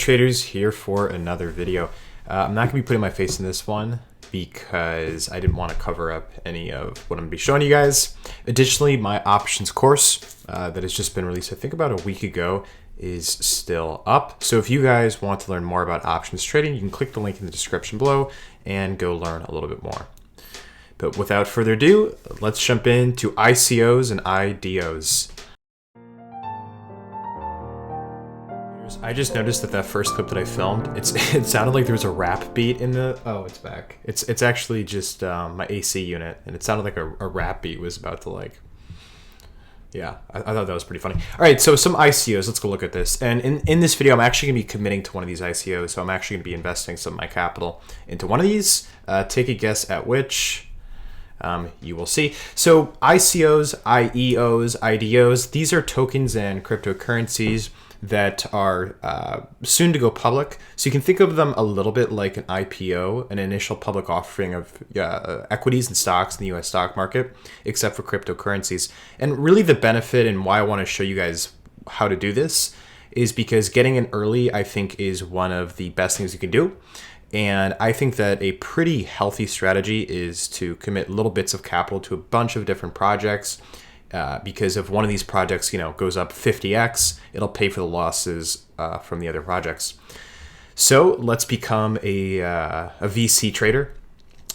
Traders here for another video. I'm not going to be putting my face in this one because I didn't want to cover up any of what I'm going to be showing you guys. Additionally, my options course that has just been released, I think about a week ago, is still up. So if you guys want to learn more about options trading, you can click the link in the description below and go learn a little bit more. But without further ado, let's jump into ICOs and IDOs. I just noticed that first clip that I filmed, it sounded like there was a rap beat in the, oh, it's back. It's actually just my AC unit, and it sounded like a rap beat was about to yeah, I thought that was pretty funny. All right, so some ICOs, let's go look at this. And in this video, I'm actually gonna be committing to one of these ICOs, so I'm actually gonna be investing some of my capital into one of these. Take a guess at which. You will see. So ICOs, IEOs, IDOs, these are tokens and cryptocurrencies that are soon to go public. So you can think of them a little bit like an IPO, an initial public offering of equities and stocks in the US stock market, except for cryptocurrencies. And really the benefit and why I want to show you guys how to do this is because getting in early, I think, is one of the best things you can do. And I think that a pretty healthy strategy is to commit little bits of capital to a bunch of different projects. Because if one of these projects, goes up 50x, it'll pay for the losses from the other projects. So let's become a VC trader,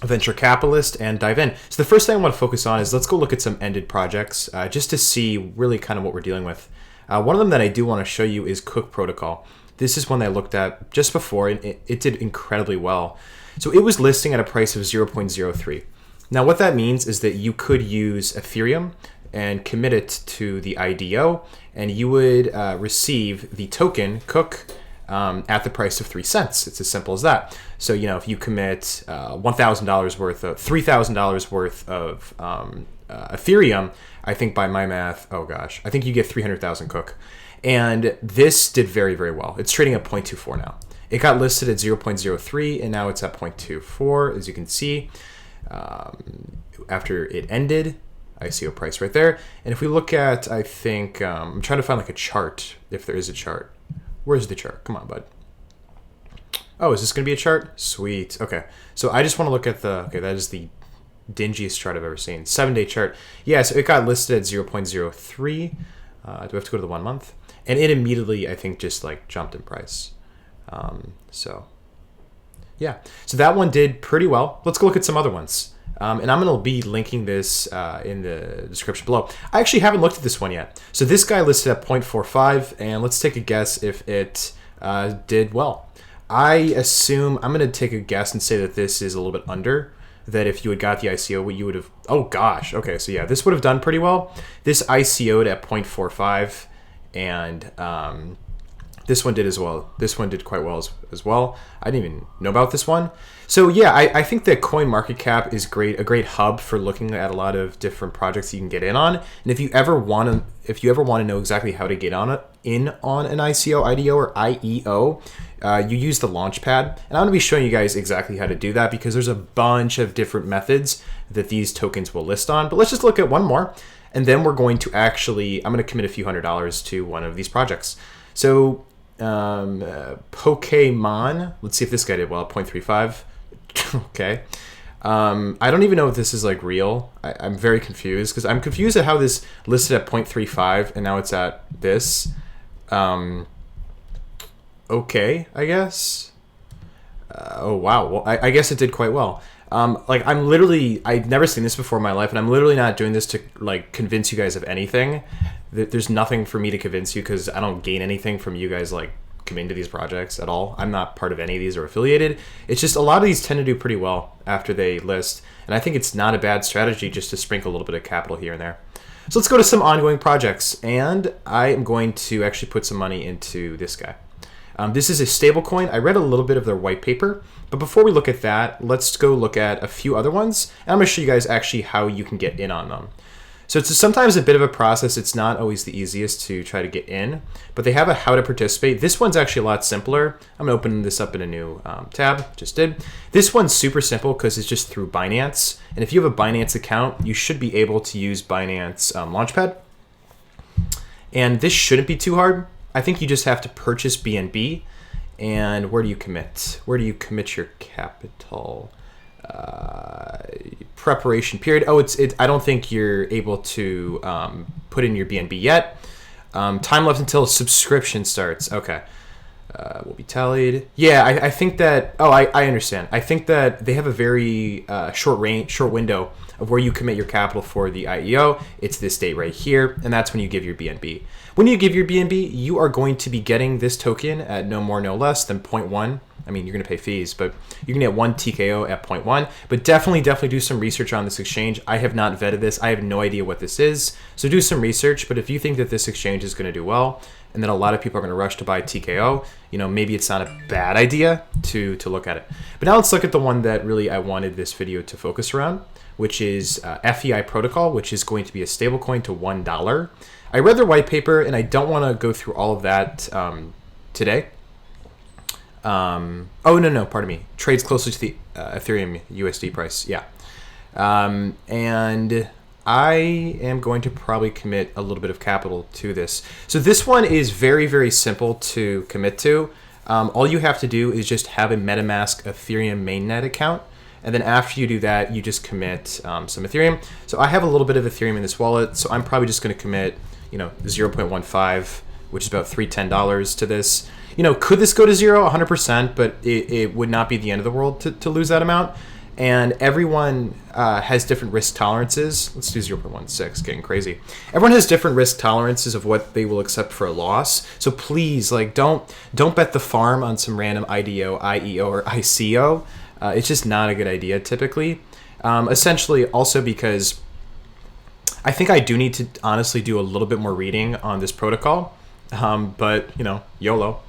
a venture capitalist, and dive in. So the first thing I want to focus on is let's go look at some ended projects just to see really kind of what we're dealing with. One of them that I do want to show you is Cook Protocol. This is one that I looked at just before, and it did incredibly well. So it was listing at a price of 0.03. Now what that means is that you could use Ethereum and commit it to the IDO, and you would receive the token Cook at the price of 3 cents. It's as simple as that. So if you commit $1,000 worth of $3,000 worth of Ethereum, I think by my math, oh gosh, I think you get 300,000 Cook. And this did very, very well. It's trading at 0.24 now. It got listed at 0.03, and now it's at 0.24, as you can see. After it ended, ICO price right there. And if we look at, I think, I'm trying to find like a chart, if there is a chart. Where's the chart? Come on, bud. Oh, is this going to be a chart? Sweet. Okay. So I just want to look at okay, that is the dingiest chart I've ever seen. 7-day chart. Yeah, so it got listed at 0.03. Do I have to go to the 1 month? And it immediately, I think, just jumped in price. So yeah, so that one did pretty well. Let's go look at some other ones. And I'm going to be linking this in the description below. I actually haven't looked at this one yet. So this guy listed at 0.45, and let's take a guess if it did well. I assume, I'm going to take a guess and say that this is a little bit under, that if you had got the ICO, what you would have, oh gosh, okay, so yeah, this would have done pretty well. This ICO'd at 0.45, and this one did as well. This one did quite well as well. I didn't even know about this one. So yeah, I think that CoinMarketCap is a great hub for looking at a lot of different projects you can get in on. And if you ever want to know exactly how to get on an ICO, IDO, or IEO, you use the Launchpad. And I'm going to be showing you guys exactly how to do that because there's a bunch of different methods that these tokens will list on. But let's just look at one more, and then we're going to I'm going to commit a few $100s to one of these projects. So Pokemon, let's see if this guy did well, 0.35. Okay. I don't even know if this is real. I'm very confused because I'm confused at how this listed at 0.35 and now it's at this. Okay, I guess. Oh wow. Well, I guess it did quite well. I've never seen this before in my life, and I'm literally not doing this to convince you guys of anything. There's nothing for me to convince you because I don't gain anything from you guys coming to these projects at all. I'm not part of any of these or affiliated. It's just a lot of these tend to do pretty well after they list, and I think it's not a bad strategy just to sprinkle a little bit of capital here and there. So let's go to some ongoing projects, and I am going to actually put some money into this guy. This is a stable coin. I read a little bit of their white paper, but before we look at that, let's go look at a few other ones, and I'm going to show you guys actually how you can get in on them. So it's sometimes a bit of a process. It's not always the easiest to try to get in, but they have a how to participate. This one's actually a lot simpler. I'm going to open this up in a new tab, just did. This one's super simple because it's just through Binance, and if you have a Binance account, you should be able to use Binance Launchpad. And this shouldn't be too hard. I think you just have to purchase BNB And where do you commit? Where do you commit your capital? Preparation period. Oh, I don't think you're able to put in your BNB yet. Time left until subscription starts. Okay. Will be tallied. Yeah, I think that. Oh, I understand. I think that they have a very short window of where you commit your capital for the IEO. It's this date right here, and that's when you give your BNB. When you give your BNB, you are going to be getting this token at no more, no less than 0.1. I mean, you're going to pay fees, but you're going to get 1 TKO at 0.1. But definitely do some research on this exchange. I have not vetted this. I have no idea what this is. So do some research. But if you think that this exchange is going to do well, and then a lot of people are going to rush to buy TKO, maybe it's not a bad idea to look at it. But now let's look at the one that really I wanted this video to focus around, which is FEI protocol, which is going to be a stablecoin to $1. I read their white paper, and I don't want to go through all of that today. Oh, no, pardon me. Trades closely to the Ethereum USD price. Yeah. And I am going to probably commit a little bit of capital to this. So this one is very, very simple to commit to. All you have to do is just have a MetaMask Ethereum mainnet account. And then after you do that, you just commit some Ethereum. So I have a little bit of Ethereum in this wallet. So I'm probably just going to commit, 0.15, which is about $310 to this. Could this go to zero? 100%, but it would not be the end of the world to lose that amount. And everyone has different risk tolerances. Let's do 0.16, getting crazy. Everyone has different risk tolerances of what they will accept for a loss. So please, don't bet the farm on some random IDO, IEO, or ICO. It's just not a good idea typically. Essentially, also because I think I do need to honestly do a little bit more reading on this protocol. But YOLO.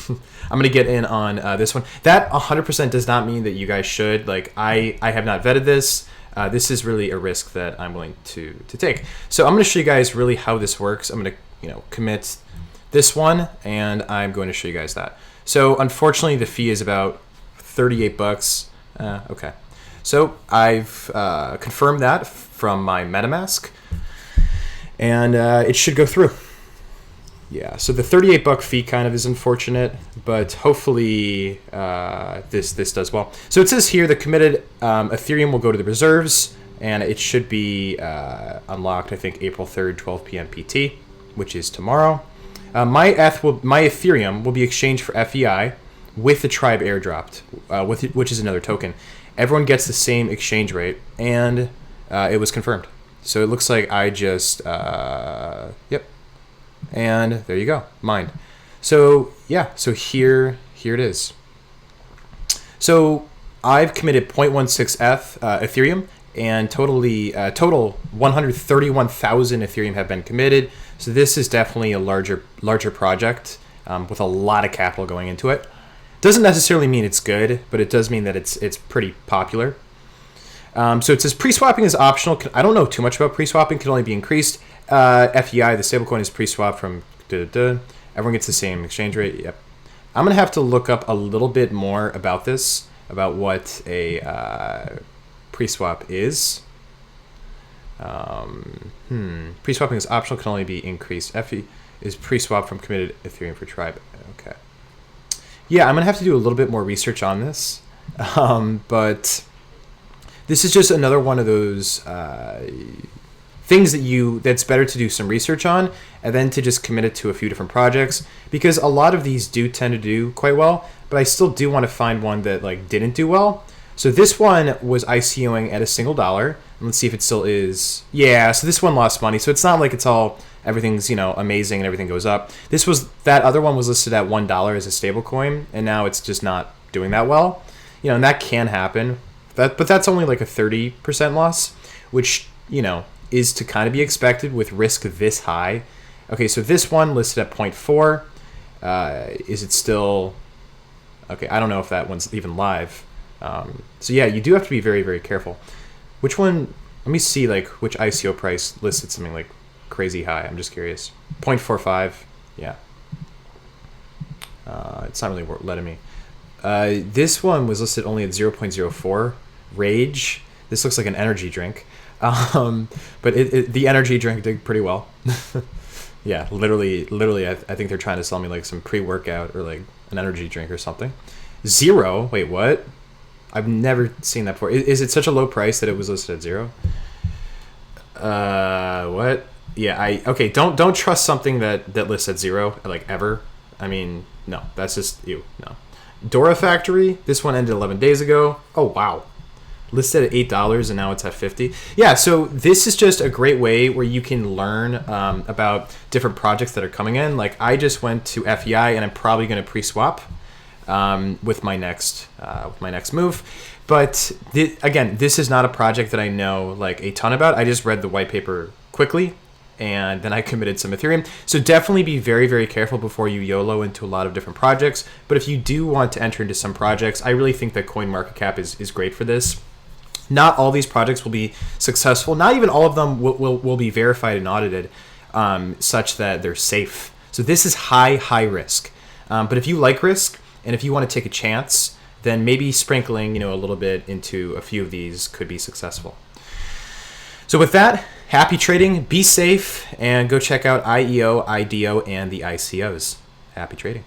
I'm going to get in on this one. That 100% does not mean that you guys should. I have not vetted this. This is really a risk that I'm willing to take. So I'm going to show you guys really how this works. I'm going to commit this one, and I'm going to show you guys that. So unfortunately, the fee is about $38. Okay. So I've confirmed that from my MetaMask, and it should go through. Yeah, so the $38 fee kind of is unfortunate, but hopefully this does well. So it says here the committed Ethereum will go to the reserves, and it should be unlocked, I think, April 3rd, 12 p.m. PT, which is tomorrow. My Ethereum will be exchanged for FEI with the Tribe airdropped, which is another token. Everyone gets the same exchange rate, and it was confirmed. So it looks like I just, yep. And there you go, mined. So yeah, so here it is. So I've committed 0.16 Ethereum, and total 131,000 Ethereum have been committed. So this is definitely a larger project with a lot of capital going into it. Doesn't necessarily mean it's good, but it does mean that it's pretty popular. So it says pre-swapping is optional. I don't know too much about pre-swapping. Can only be increased. FEI, the stablecoin, is pre-swapped from Everyone gets the same exchange rate. Yep. I'm going to have to look up a little bit more about this, about what a pre-swap is. Pre-swapping is optional. Can only be increased. FE is pre-swap from committed Ethereum for Tribe. Okay. Yeah, I'm going to have to do a little bit more research on this. But this is just another one of those things that's better to do some research on, and then to just commit it to a few different projects, because a lot of these do tend to do quite well, but I still do want to find one that didn't do well. So this one was ICOing at $1. And let's see if it still is. Yeah, so this one lost money. So it's not like everything's amazing and everything goes up. That other one was listed at $1 as a stable coin, and now it's just not doing that well. And that can happen. But that's only like a 30% loss, which is to kind of be expected with risk this high. Okay, so this one listed at 0.4. Is it still okay? I don't know if that one's even live. So yeah, you do have to be very, very careful. Which one? Let me see which ICO price listed something crazy high. I'm just curious. 0.45. Yeah. It's not really letting me. This one was listed only at 0.04. Rage. This looks like an energy drink. But the energy drink did pretty well. Yeah, literally, I think they're trying to sell me some pre-workout or an energy drink or something. Zero. Wait, what? I've never seen that before. Is it such a low price that it was listed at zero? What? Yeah, okay. Don't trust something that lists at zero, like, ever. I mean, no, that's just you. No. Dora Factory. This one ended 11 days ago. Oh wow. Listed at $8 and now it's at 50. Yeah, so this is just a great way where you can learn about different projects that are coming in. Like, I just went to FEI and I'm probably going to pre-swap with my next move. But again, this is not a project that I know like a ton about. I just read the white paper quickly and then I committed some Ethereum. So definitely be very, very careful before you YOLO into a lot of different projects. But if you do want to enter into some projects, I really think that CoinMarketCap is great for this. Not all these projects will be successful. Not even all of them will be verified and audited such that they're safe. So this is high risk. But if you like risk and if you want to take a chance, then maybe sprinkling a little bit into a few of these could be successful. So with that, happy trading, be safe, and go check out IEO, IDO, and the ICOs. Happy trading.